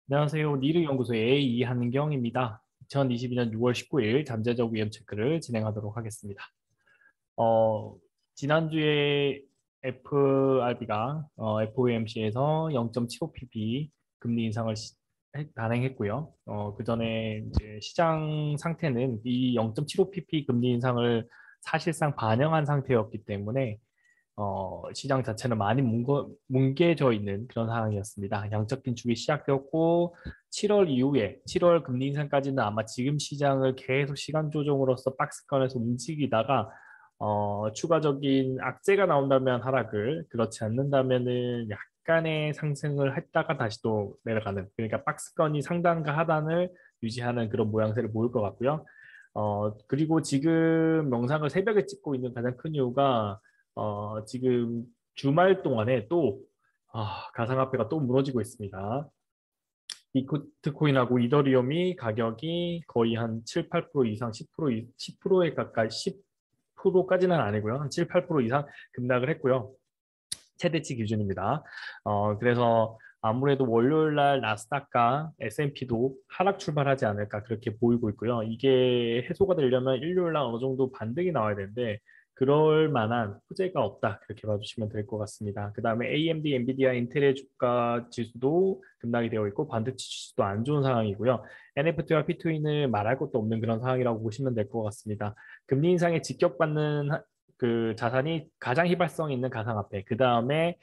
안녕하세요. 니르연구소의 이한경입니다. 2022년 6월 19일 잠재적 위험 체크를 진행하도록 하겠습니다. 지난주에 FRB가 FOMC에서 0.75pp 금리 인상을 단행했고요. 그 전에 이제 시장 상태는 이 0.75pp 금리 인상을 사실상 반영한 상태였기 때문에 시장 자체는 많이 뭉개져 있는 그런 상황이었습니다. 양적 긴축이 시작되었고 7월 이후에 7월 금리 인상까지는 아마 지금 시장을 계속 시간 조정으로서 박스권에서 움직이다가 추가적인 악재가 나온다면 하락을 그렇지 않는다면은 약간의 상승을 했다가 다시 또 내려가는 그러니까 박스권이 상단과 하단을 유지하는 그런 모양새를 보일 것 같고요. 그리고 지금 영상을 새벽에 찍고 있는 가장 큰 이유가 지금 주말 동안에 또 가상화폐가 또 무너지고 있습니다. 비트코인하고 이더리움이 가격이 거의 한 7, 8% 이상, 10%에 가까이 10%까지는 아니고요. 한 7, 8% 이상 급락을 했고요. 최대치 기준입니다. 그래서 아무래도 월요일 날 나스닥과 S&P도 하락 출발하지 않을까 그렇게 보이고 있고요. 이게 해소가 되려면 일요일 날 어느 정도 반등이 나와야 되는데 그럴 만한 호재가 없다 그렇게 봐주시면 될 것 같습니다. 그 다음에 AMD, 엔비디아, 인텔의 주가 지수도 급락이 되어 있고 반도체 지수도 안 좋은 상황이고요. NFT와 P2E는 말할 것도 없는 그런 상황이라고 보시면 될 것 같습니다. 금리 인상에 직격받는 그 자산이 가장 휘발성 있는 가상화폐, 그 다음에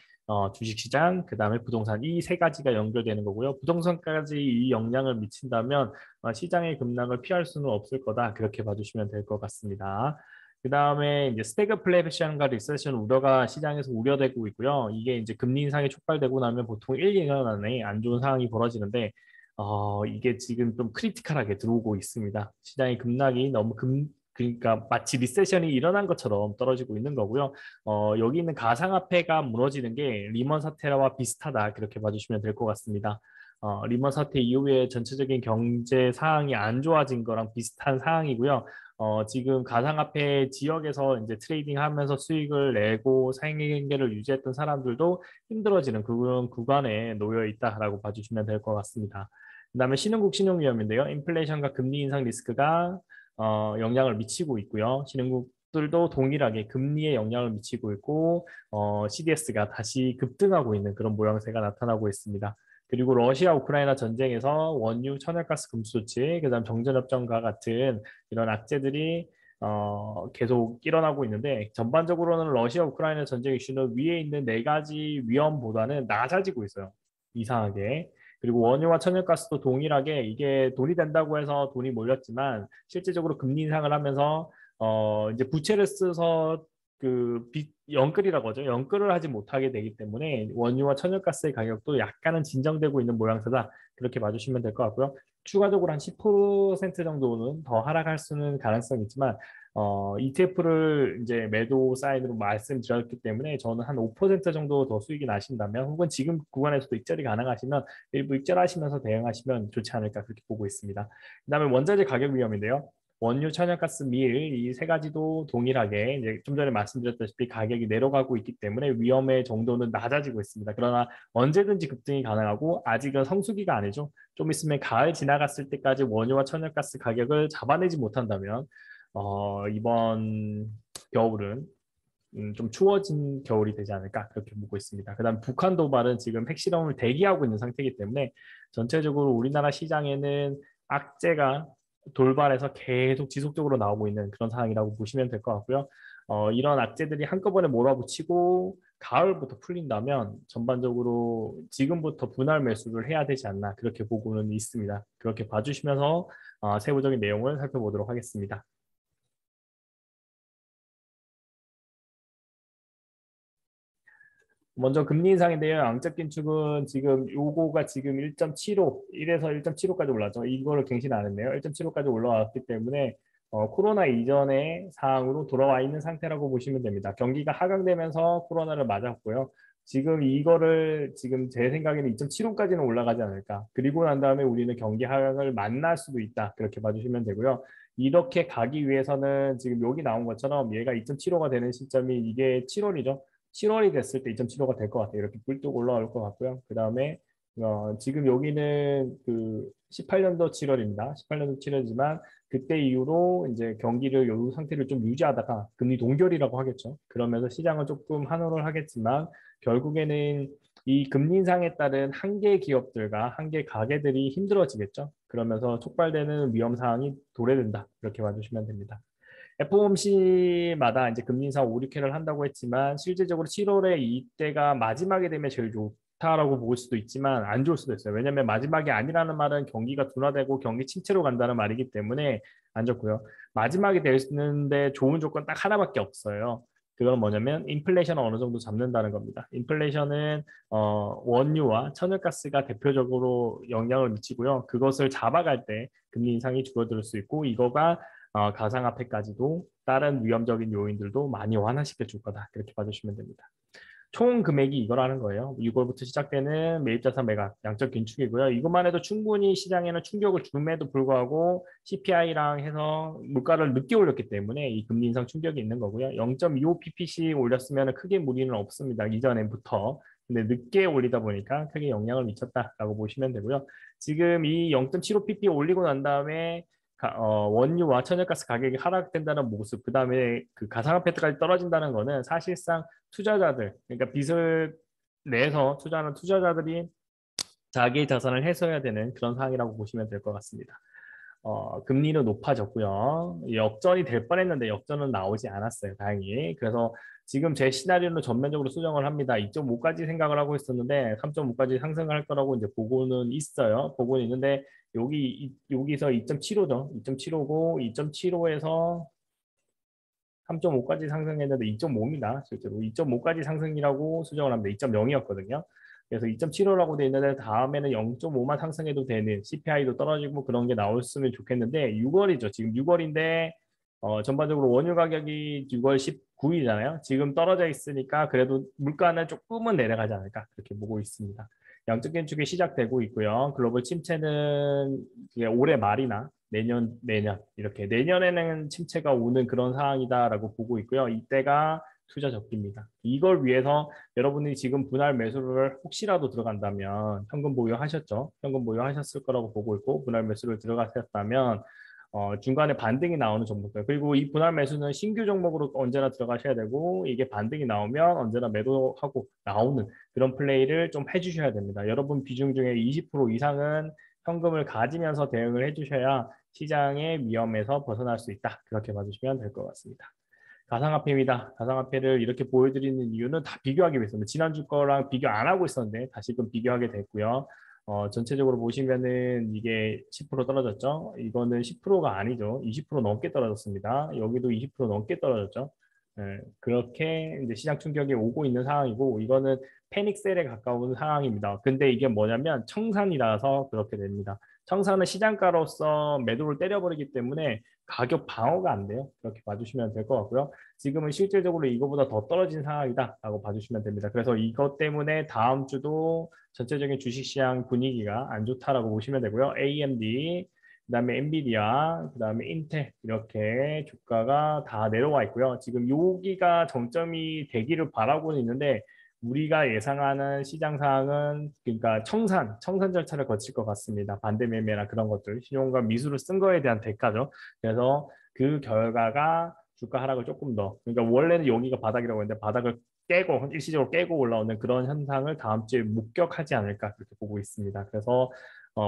주식시장, 그 다음에 부동산 이 세 가지가 연결되는 거고요. 부동산까지 이 영향을 미친다면 시장의 급락을 피할 수는 없을 거다 그렇게 봐주시면 될 것 같습니다. 그 다음에 이제 스태그플레이션과 리세션 우려가 시장에서 우려되고 있고요. 이게 이제 금리 인상이 촉발되고 나면 보통 1, 2년 안에 안 좋은 상황이 벌어지는데 이게 지금 좀 크리티컬하게 들어오고 있습니다. 시장의 급락이 너무 그러니까 마치 리세션이 일어난 것처럼 떨어지고 있는 거고요. 여기 있는 가상화폐가 무너지는 게 리먼 사태와 비슷하다 그렇게 봐주시면 될 것 같습니다. 리먼 사태 이후에 전체적인 경제 상황이 안 좋아진 거랑 비슷한 상황이고요. 지금 가상화폐 지역에서 이제 트레이딩 하면서 수익을 내고 생계를 유지했던 사람들도 힘들어지는 그런 구간에 놓여 있다라고 봐주시면 될 것 같습니다. 그다음에 신흥국 신용위험인데요. 인플레이션과 금리 인상 리스크가 영향을 미치고 있고요. 신흥국들도 동일하게 금리에 영향을 미치고 있고 CDS가 다시 급등하고 있는 그런 모양새가 나타나고 있습니다. 그리고 러시아 우크라이나 전쟁에서 원유, 천연가스 금수 조치, 그다음 정전협정과 같은 이런 악재들이 계속 일어나고 있는데 전반적으로는 러시아 우크라이나 전쟁 이슈는 위에 있는 네 가지 위험보다는 낮아지고 있어요. 이상하게. 그리고 원유와 천연가스도 동일하게 이게 돈이 된다고 해서 돈이 몰렸지만 실제적으로 금리 인상을 하면서 이제 부채를 써서 그 연끌이라고 하죠. 연끌을 하지 못하게 되기 때문에 원유와 천연가스의 가격도 약간은 진정되고 있는 모양새다. 그렇게 봐주시면 될 것 같고요. 추가적으로 한 10% 정도는 더 하락할 수는 가능성이 있지만 ETF를 이제 매도 사인으로 말씀드렸기 때문에 저는 한 5% 정도 더 수익이 나신다면 혹은 지금 구간에서도 익절이 가능하시면 일부 익절하시면서 대응하시면 좋지 않을까 그렇게 보고 있습니다. 그다음에 원자재 가격 위험인데요. 원유, 천연가스, 밀 이 세 가지도 동일하게 이제 좀 전에 말씀드렸다시피 가격이 내려가고 있기 때문에 위험의 정도는 낮아지고 있습니다. 그러나 언제든지 급등이 가능하고 아직은 성수기가 아니죠. 좀 있으면 가을 지나갔을 때까지 원유와 천연가스 가격을 잡아내지 못한다면 이번 겨울은 좀 추워진 겨울이 되지 않을까 그렇게 보고 있습니다. 그다음 북한 도발은 지금 핵실험을 대기하고 있는 상태이기 때문에 전체적으로 우리나라 시장에는 악재가 돌발해서 계속 지속적으로 나오고 있는 그런 상황이라고 보시면 될 것 같고요. 이런 악재들이 한꺼번에 몰아붙이고 가을부터 풀린다면 전반적으로 지금부터 분할 매수를 해야 되지 않나 그렇게 보고는 있습니다. 그렇게 봐주시면서 세부적인 내용을 살펴보도록 하겠습니다. 먼저 금리 인상인데요. 양적 긴축은 지금 요거가 지금 1.75, 1에서 1.75까지 올랐죠. 이거를 갱신 안 했네요. 1.75까지 올라왔기 때문에 코로나 이전의 상황으로 돌아와 있는 상태라고 보시면 됩니다. 경기가 하강되면서 코로나를 맞았고요. 지금 이거를 지금 제 생각에는 2.75까지는 올라가지 않을까. 그리고 난 다음에 우리는 경기 하강을 만날 수도 있다. 그렇게 봐주시면 되고요. 이렇게 가기 위해서는 지금 여기 나온 것처럼 얘가 2.75가 되는 시점이 이게 7월이죠. 7월이 됐을 때 2.75가 될 것 같아요. 이렇게 뿔뚝 올라올 것 같고요. 그 다음에 지금 여기는 그 18년도 7월입니다. 18년도 7월이지만 그때 이후로 이제 경기를 이 상태를 좀 유지하다가 금리 동결이라고 하겠죠. 그러면서 시장은 조금 환호를 하겠지만 결국에는 이 금리 인상에 따른 한 개 기업들과 한 개 가게들이 힘들어지겠죠. 그러면서 촉발되는 위험 사항이 도래된다. 이렇게 봐주시면 됩니다. FOMC마다 이제 금리 인상 5, 6회를 한다고 했지만 실질적으로 7월에 이때가 마지막이 되면 제일 좋다라고 볼 수도 있지만 안 좋을 수도 있어요. 왜냐하면 마지막이 아니라는 말은 경기가 둔화되고 경기 침체로 간다는 말이기 때문에 안 좋고요. 마지막이 되는데 좋은 조건 딱 하나밖에 없어요. 그건 뭐냐면 인플레이션을 어느 정도 잡는다는 겁니다. 인플레이션은 원유와 천연가스가 대표적으로 영향을 미치고요. 그것을 잡아갈 때 금리 인상이 줄어들 수 있고 이거가 가상화폐까지도 다른 위험적인 요인들도 많이 완화시켜 줄 거다. 그렇게 봐주시면 됩니다. 총 금액이 이거라는 거예요. 6월부터 시작되는 매입자산 매각, 양적 긴축이고요. 이것만 해도 충분히 시장에는 충격을 줌에도 불구하고 CPI랑 해서 물가를 늦게 올렸기 때문에 이 금리 인상 충격이 있는 거고요. 0.25ppc 올렸으면 크게 무리는 없습니다. 이전에부터. 근데 늦게 올리다 보니까 크게 영향을 미쳤다라고 보시면 되고요. 지금 이 0.75pp 올리고 난 다음에 원유와 천연가스 가격이 하락된다는 모습, 그 다음에 그 가상화폐까지 떨어진다는 거는 사실상 투자자들, 그러니까 빚을 내서 투자하는 투자자들이 자기 자산을 해소해야 되는 그런 상황이라고 보시면 될 것 같습니다. 금리는 높아졌고요. 역전이 될 뻔했는데 역전은 나오지 않았어요. 다행히. 그래서 지금 제 시나리오는 전면적으로 수정을 합니다. 2.5까지 생각을 하고 있었는데 3.5까지 상승할 거라고 이제 보고는 있어요. 보고는 있는데 여기서 2.75죠. 2.75고 2.75에서 3.5까지 상승했는데 2.5입니다. 실제로 2.5까지 상승이라고 수정을 합니다. 2.0이었거든요. 그래서 2.75라고 돼 있는데 다음에는 0.5만 상승해도 되는 CPI도 떨어지고 그런 게 나왔으면 좋겠는데 6월이죠. 지금 6월인데 전반적으로 원유 가격이 6월 19일이잖아요. 지금 떨어져 있으니까 그래도 물가는 조금은 내려가지 않을까 그렇게 보고 있습니다. 양적 긴축이 시작되고 있고요. 글로벌 침체는 이제 올해 말이나 내년 이렇게 내년에는 침체가 오는 그런 상황이다라고 보고 있고요. 이때가 투자 적기입니다. 이걸 위해서 여러분이 지금 분할 매수를 혹시라도 들어간다면 현금 보유하셨죠? 현금 보유하셨을 거라고 보고 있고 분할 매수를 들어가셨다면 중간에 반등이 나오는 종목들 그리고 이 분할 매수는 신규 종목으로 언제나 들어가셔야 되고 이게 반등이 나오면 언제나 매도하고 나오는 그런 플레이를 좀 해주셔야 됩니다. 여러분 비중 중에 20% 이상은 현금을 가지면서 대응을 해주셔야 시장의 위험에서 벗어날 수 있다. 그렇게 봐주시면 될 것 같습니다. 가상화폐입니다. 가상화폐를 이렇게 보여드리는 이유는 다 비교하기 위해서입니다. 지난주 거랑 비교 안 하고 있었는데 다시금 비교하게 됐고요. 전체적으로 보시면은 이게 10% 떨어졌죠. 이거는 10%가 아니죠. 20% 넘게 떨어졌습니다. 여기도 20% 넘게 떨어졌죠. 그렇게 이제 시장 충격이 오고 있는 상황이고 이거는 패닉셀에 가까운 상황입니다. 근데 이게 뭐냐면 청산이라서 그렇게 됩니다. 청산은 시장가로서 매도를 때려버리기 때문에 가격 방어가 안 돼요. 그렇게 봐주시면 될 것 같고요. 지금은 실질적으로 이거보다 더 떨어진 상황이다라고 봐주시면 됩니다. 그래서 이것 때문에 다음 주도 전체적인 주식시장 분위기가 안 좋다라고 보시면 되고요. AMD, 그다음에 엔비디아, 그다음에 인텔 이렇게 주가가 다 내려와 있고요. 지금 여기가 정점이 되기를 바라고 있는데 우리가 예상하는 시장 상황은 그러니까 청산 절차를 거칠 것 같습니다. 반대 매매나 그런 것들, 신용과 미수를 쓴 거에 대한 대가죠. 그래서 그 결과가 주가 하락을 조금 더 그러니까 원래는 여기가 바닥이라고 했는데 바닥을 깨고 일시적으로 깨고 올라오는 그런 현상을 다음 주에 목격하지 않을까 그렇게 보고 있습니다. 그래서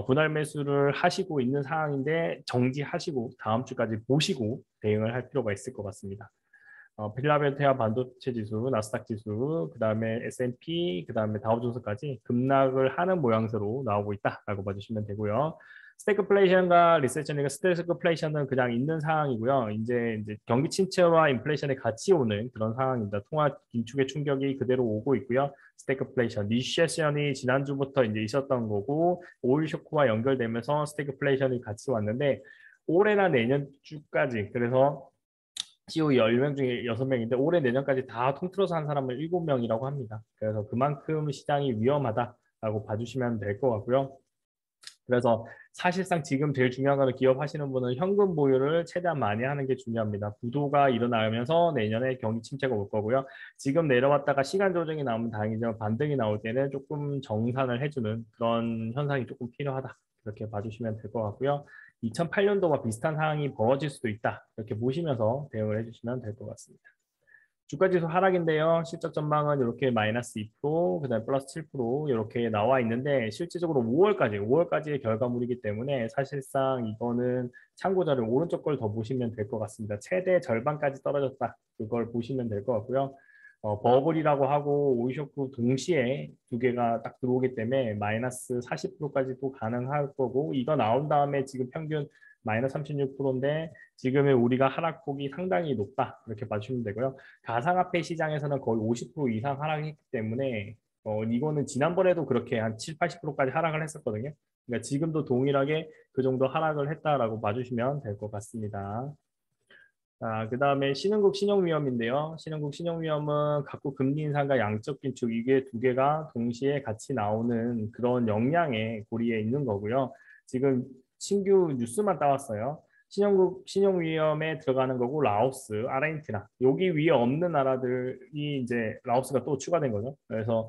분할 매수를 하시고 있는 상황인데 정지하시고 다음 주까지 보시고 대응을 할 필요가 있을 것 같습니다. 필라델피아 반도체 지수, 나스닥 지수, 그 다음에 S&P, 그 다음에 다우존스까지 급락을 하는 모양새로 나오고 있다라고 봐주시면 되고요. 스태그플레이션과 리세션과 스태그플레이션은 그냥 있는 상황이고요. 이제 경기 침체와 인플레이션이 같이 오는 그런 상황입니다. 통화 긴축의 충격이 그대로 오고 있고요. 스태그플레이션, 리세션이 지난주부터 이제 있었던 거고 오일 쇼크와 연결되면서 스태그플레이션이 같이 왔는데 올해나 내년 주까지 그래서 CEO 10명 중에 6명인데 올해 내년까지 다 통틀어서 한 사람은 7명이라고 합니다. 그래서 그만큼 시장이 위험하다라고 봐주시면 될 것 같고요. 그래서 사실상 지금 제일 중요한 거는 기업 하시는 분은 현금 보유를 최대한 많이 하는 게 중요합니다. 부도가 일어나면서 내년에 경기 침체가 올 거고요. 지금 내려왔다가 시간 조정이 나오면 다행이지만 반등이 나올 때는 조금 정산을 해주는 그런 현상이 조금 필요하다. 이렇게 봐주시면 될 것 같고요. 2008년도와 비슷한 상황이 벌어질 수도 있다. 이렇게 보시면서 대응을 해주시면 될 것 같습니다. 주가지수 하락인데요. 실적 전망은 이렇게 마이너스 2%, 그다음에 플러스 7% 이렇게 나와 있는데 실질적으로 5월까지의 결과물이기 때문에 사실상 이거는 참고자료 오른쪽 걸 더 보시면 될 것 같습니다. 최대 절반까지 떨어졌다. 그걸 보시면 될 것 같고요. 버블이라고 하고 오이쇼크 동시에 두 개가 딱 들어오기 때문에 마이너스 40%까지도 가능할 거고 이거 나온 다음에 지금 평균 마이너스 36%인데 지금의 우리가 하락폭이 상당히 높다 이렇게 봐주시면 되고요. 가상화폐 시장에서는 거의 50% 이상 하락했기 때문에 이거는 지난번에도 그렇게 한 7, 80%까지 하락을 했었거든요. 그러니까 지금도 동일하게 그 정도 하락을 했다라고 봐주시면 될 것 같습니다. 자, 그 다음에 신흥국 신용위험인데요. 신흥국 신용위험은 각국 금리 인상과 양적 긴축 이게 두 개가 동시에 같이 나오는 그런 역량의 고리에 있는 거고요. 지금 신규 뉴스만 따왔어요. 신용국 신용위험에 들어가는 거고 라오스, 아르헨티나 여기 위에 없는 나라들이 이제 라오스가 또 추가된 거죠. 그래서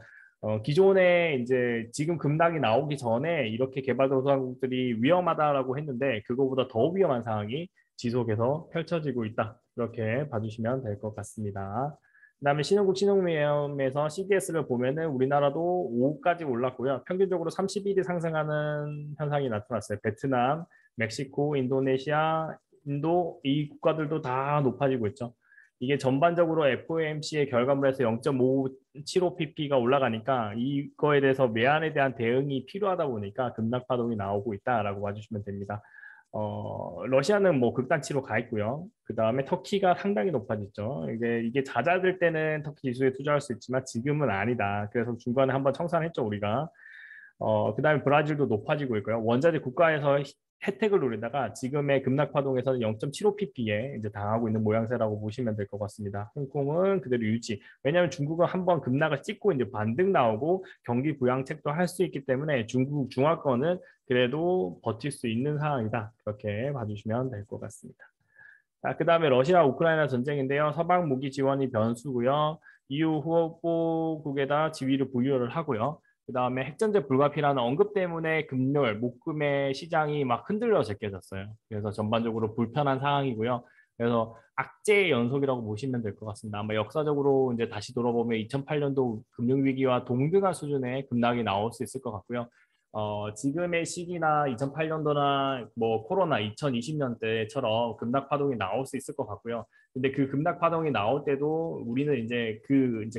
기존에 이제 지금 급락이 나오기 전에 이렇게 개발도상국들이 위험하다라고 했는데 그거보다 더 위험한 상황이 지속해서 펼쳐지고 있다. 이렇게 봐주시면 될 것 같습니다. 그다음에 신흥국 신흥위험에서 CDS를 보면은 우리나라도 5까지 올랐고요. 평균적으로 31이 상승하는 현상이 나타났어요. 베트남, 멕시코, 인도네시아, 인도 이 국가들도 다 높아지고 있죠. 이게 전반적으로 FOMC의 결과물에서 0.575pp가 올라가니까 이거에 대해서 외환에 대한 대응이 필요하다 보니까 급락 파동이 나오고 있다라고 봐주시면 됩니다. 러시아는 뭐 극단치로 가 있고요. 그 다음에 터키가 상당히 높아졌죠. 이게 잦아들 때는 터키 지수에 투자할 수 있지만 지금은 아니다. 그래서 중간에 한번 청산했죠, 우리가. 그 다음에 브라질도 높아지고 있고요. 원자재 국가에서 혜택을 노리다가 지금의 급락 파동에서는 0.75pp에 이제 당하고 있는 모양새라고 보시면 될 것 같습니다. 홍콩은 그대로 유지. 왜냐하면 중국은 한번 급락을 찍고 이제 반등 나오고 경기 부양책도 할 수 있기 때문에 중국 중화권은 그래도 버틸 수 있는 상황이다. 그렇게 봐주시면 될 것 같습니다. 자, 그 다음에 러시아 우크라이나 전쟁인데요. 서방 무기 지원이 변수고요. EU 후보국에다 지위를 부여를 하고요. 그 다음에 핵전제 불가피라는 언급 때문에 금요일 목금의 시장이 막 흔들려 제껴졌어요. 그래서 전반적으로 불편한 상황이고요. 그래서 악재의 연속이라고 보시면 될 것 같습니다. 아마 역사적으로 이제 다시 돌아보면 2008년도 금융위기와 동등한 수준의 급락이 나올 수 있을 것 같고요. 지금의 시기나 2008년도나 뭐 코로나 2020년 때처럼 급락 파동이 나올 수 있을 것 같고요. 근데 그 급락 파동이 나올 때도 우리는 이제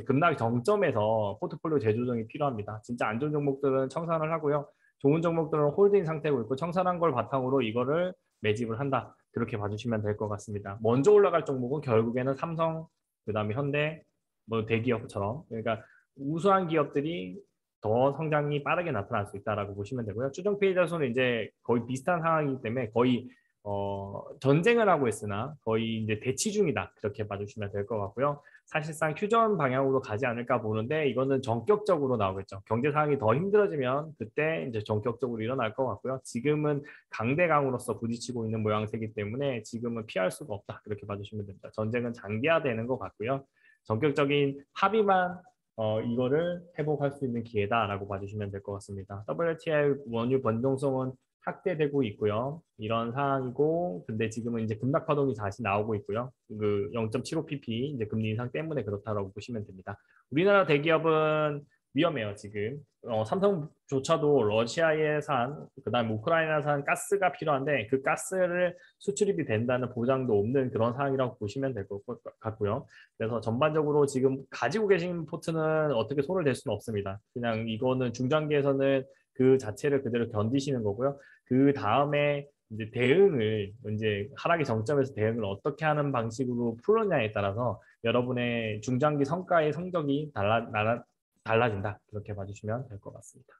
급락 정점에서 포트폴리오 재조정이 필요합니다. 진짜 안 좋은 종목들은 청산을 하고요. 좋은 종목들은 홀딩 상태고 있고 청산한 걸 바탕으로 이거를 매집을 한다. 그렇게 봐주시면 될 것 같습니다. 먼저 올라갈 종목은 결국에는 삼성, 그다음에 현대, 뭐 대기업처럼 그러니까 우수한 기업들이 더 성장이 빠르게 나타날 수 있다라고 보시면 되고요. 추정 피해자수는 이제 거의 비슷한 상황이기 때문에 거의 전쟁을 하고 있으나 거의 이제 대치 중이다. 그렇게 봐주시면 될 것 같고요. 사실상 휴전 방향으로 가지 않을까 보는데 이거는 전격적으로 나오겠죠. 경제 상황이 더 힘들어지면 그때 이제 전격적으로 일어날 것 같고요. 지금은 강대강으로서 부딪히고 있는 모양새이기 때문에 지금은 피할 수가 없다. 그렇게 봐주시면 됩니다. 전쟁은 장기화되는 것 같고요. 전격적인 합의만 이거를 회복할 수 있는 기회다라고 봐주시면 될 것 같습니다. WTI 원유 변동성은 확대되고 있고요. 이런 상황이고, 근데 지금은 이제 급락 파동이 다시 나오고 있고요. 그 0.75pp 이제 금리 인상 때문에 그렇다라고 보시면 됩니다. 우리나라 대기업은 위험해요, 지금. 삼성조차도 러시아에산, 그다음 우크라이나산 가스가 필요한데 그 가스를 수출입이 된다는 보장도 없는 그런 상황이라고 보시면 될 것 같고요. 그래서 전반적으로 지금 가지고 계신 포트는 어떻게 손을 댈 수는 없습니다. 그냥 이거는 중장기에서는 그 자체를 그대로 견디시는 거고요. 그 다음에 이제 대응을 이제 하락의 정점에서 대응을 어떻게 하는 방식으로 풀느냐에 따라서 여러분의 중장기 성과의 성적이 달라진다. 그렇게 봐주시면 될 것 같습니다.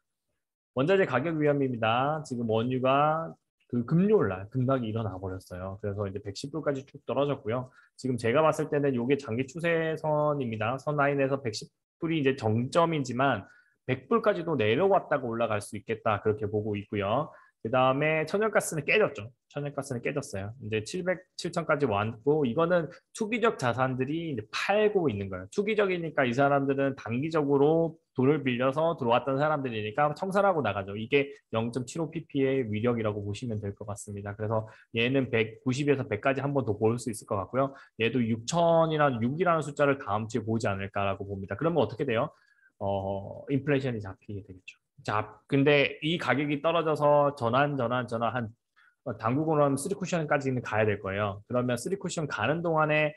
원자재 가격 위험입니다. 지금 원유가 그 금요일 날 급락이 일어나 버렸어요. 그래서 이제 110불까지 쭉 떨어졌고요. 지금 제가 봤을 때는 이게 장기 추세선입니다. 선 라인에서 110불이 이제 정점이지만 100불까지도 내려왔다가 올라갈 수 있겠다. 그렇게 보고 있고요. 그 다음에 천연가스는 깨졌죠. 천연가스는 깨졌어요. 이제 700, 7천까지 왔고 이거는 투기적 자산들이 이제 팔고 있는 거예요. 투기적이니까 이 사람들은 단기적으로 돈을 빌려서 들어왔던 사람들이니까 청산하고 나가죠. 이게 0.75pp의 위력이라고 보시면 될 것 같습니다. 그래서 얘는 190에서 100까지 한 번 더 볼 수 있을 것 같고요. 얘도 6천이라는 6이라는 숫자를 다음 주에 보지 않을까라고 봅니다. 그러면 어떻게 돼요? 인플레이션이 잡히게 되겠죠. 자, 근데 이 가격이 떨어져서 전환 한 당국으로 하면 3쿠션까지는 가야 될 거예요. 그러면 3쿠션 가는 동안에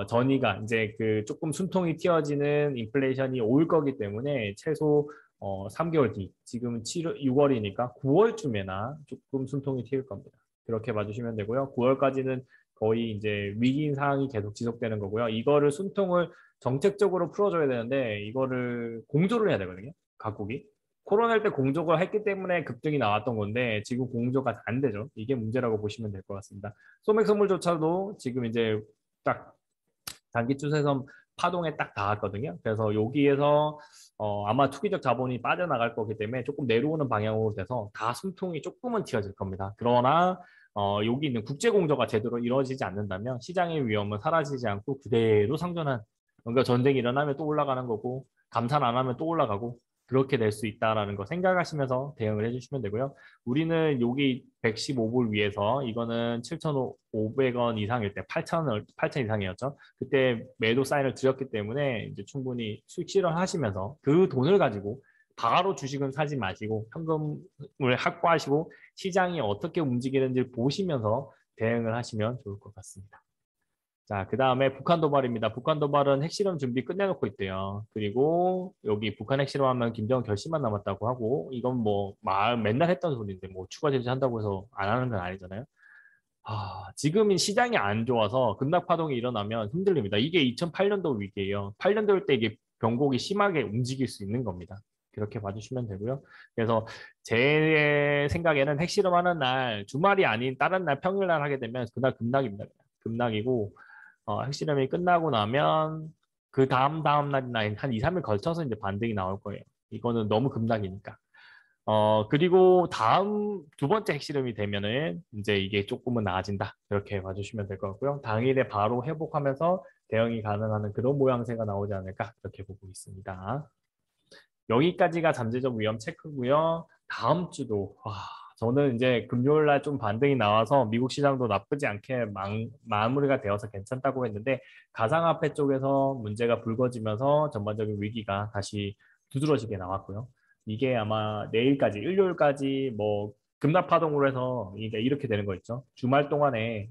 전이가 이제 그 조금 숨통이 튀어지는 인플레이션이 올 거기 때문에 최소 3개월 뒤, 지금 6월이니까 9월쯤에나 조금 숨통이 튀을 겁니다. 그렇게 봐주시면 되고요. 9월까지는 거의 이제 위기인 상황이 계속 지속되는 거고요. 이거를 숨통을 정책적으로 풀어줘야 되는데 이거를 공조를 해야 되거든요. 각국이. 코로나 때 공조가 했기 때문에 급등이 나왔던 건데 지금 공조가 안 되죠. 이게 문제라고 보시면 될 것 같습니다. 소맥 선물조차도 지금 이제 딱 단기 추세선 파동에 딱 닿았거든요. 그래서 여기에서 아마 투기적 자본이 빠져나갈 거기 때문에 조금 내려오는 방향으로 돼서 다 숨통이 조금은 튀어질 겁니다. 그러나 여기 있는 국제 공조가 제대로 이루어지지 않는다면 시장의 위험은 사라지지 않고 그대로 상존한, 그러니까 전쟁이 일어나면 또 올라가는 거고 감산 안 하면 또 올라가고 그렇게 될 수 있다라는 거 생각하시면서 대응을 해주시면 되고요. 우리는 여기 115불 위에서 이거는 7,500원 이상일 때 8,000 이상이었죠. 그때 매도 사인을 드렸기 때문에 이제 충분히 수익 실현하시면서 그 돈을 가지고 바로 주식은 사지 마시고 현금을 확보하시고 시장이 어떻게 움직이는지 보시면서 대응을 하시면 좋을 것 같습니다. 자, 그 다음에 북한 도발입니다. 북한 도발은 핵실험 준비 끝내놓고 있대요. 그리고 여기 북한 핵실험하면 김정은 결심만 남았다고 하고 이건 뭐 맨날 했던 소리인데 뭐 추가 제재한다고 해서 안 하는 건 아니잖아요. 지금 시장이 안 좋아서 급락 파동이 일어나면 흔들립니다. 이게 2008년도 위기예요. 8년도일 때 이게 변곡이 심하게 움직일 수 있는 겁니다. 그렇게 봐주시면 되고요. 그래서 제 생각에는 핵실험하는 날 주말이 아닌 다른 날 평일날 하게 되면 그날 급락입니다. 급락이고 핵실험이 끝나고 나면 그 다음 날이나 한 2, 3일 걸쳐서 이제 반등이 나올 거예요. 이거는 너무 급락이니까. 그리고 다음 두 번째 핵실험이 되면은 이제 이게 조금은 나아진다. 이렇게 봐주시면 될 것 같고요. 당일에 바로 회복하면서 대응이 가능한 그런 모양새가 나오지 않을까 이렇게 보고 있습니다. 여기까지가 잠재적 위험 체크고요. 다음 주도 저는 이제 금요일 날 좀 반등이 나와서 미국 시장도 나쁘지 않게 마무리가 되어서 괜찮다고 했는데 가상화폐 쪽에서 문제가 불거지면서 전반적인 위기가 다시 두드러지게 나왔고요. 이게 아마 내일까지 일요일까지 뭐 급락 파동으로 해서 이게 이렇게 되는 거 있죠. 주말 동안에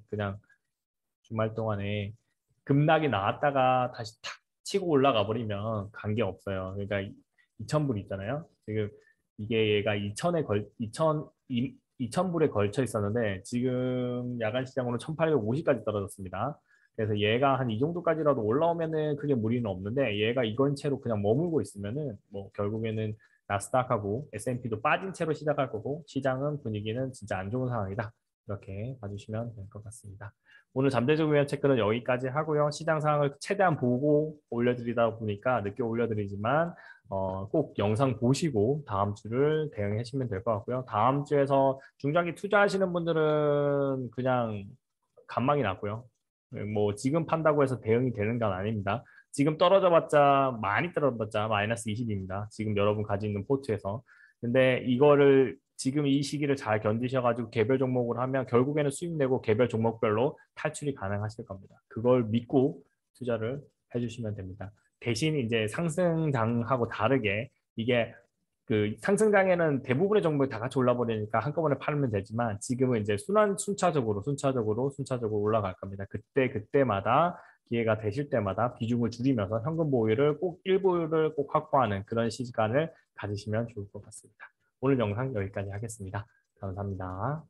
급락이 나왔다가 다시 탁 치고 올라가 버리면 관계 없어요. 그러니까 2,000불 있잖아요. 지금 이게 얘가 2,000불에 걸쳐 있었는데 지금 야간 시장으로 1,850까지 떨어졌습니다. 그래서 얘가 한 이 정도까지라도 올라오면은 크게 무리는 없는데 얘가 이건 채로 그냥 머물고 있으면은 뭐 결국에는 나스닥하고 S&P도 빠진 채로 시작할 거고 시장은 분위기는 진짜 안 좋은 상황이다. 이렇게 봐주시면 될 것 같습니다. 오늘 잠재적 위험 체크는 여기까지 하고요. 시장 상황을 최대한 보고 올려드리다 보니까 늦게 올려드리지만 꼭 영상 보시고 다음 주를 대응하시면 될 것 같고요. 다음 주에서 중장기 투자하시는 분들은 그냥 간망이 났고요. 뭐 지금 판다고 해서 대응이 되는 건 아닙니다. 지금 떨어져봤자 많이 떨어져봤자 마이너스 20입니다. 지금 여러분 가지고 있는 포트에서. 근데 이거를 지금 이 시기를 잘 견디셔가지고 개별 종목을 하면 결국에는 수익 내고 개별 종목별로 탈출이 가능하실 겁니다. 그걸 믿고 투자를 해주시면 됩니다. 대신 이제 상승장하고 다르게 이게 그 상승장에는 대부분의 종목이 다 같이 올라버리니까 한꺼번에 팔면 되지만 지금은 이제 순차적으로 올라갈 겁니다. 그때마다 기회가 되실 때마다 비중을 줄이면서 현금 보유를 꼭 일부를 꼭 확보하는 그런 시간을 가지시면 좋을 것 같습니다. 오늘 영상 여기까지 하겠습니다. 감사합니다.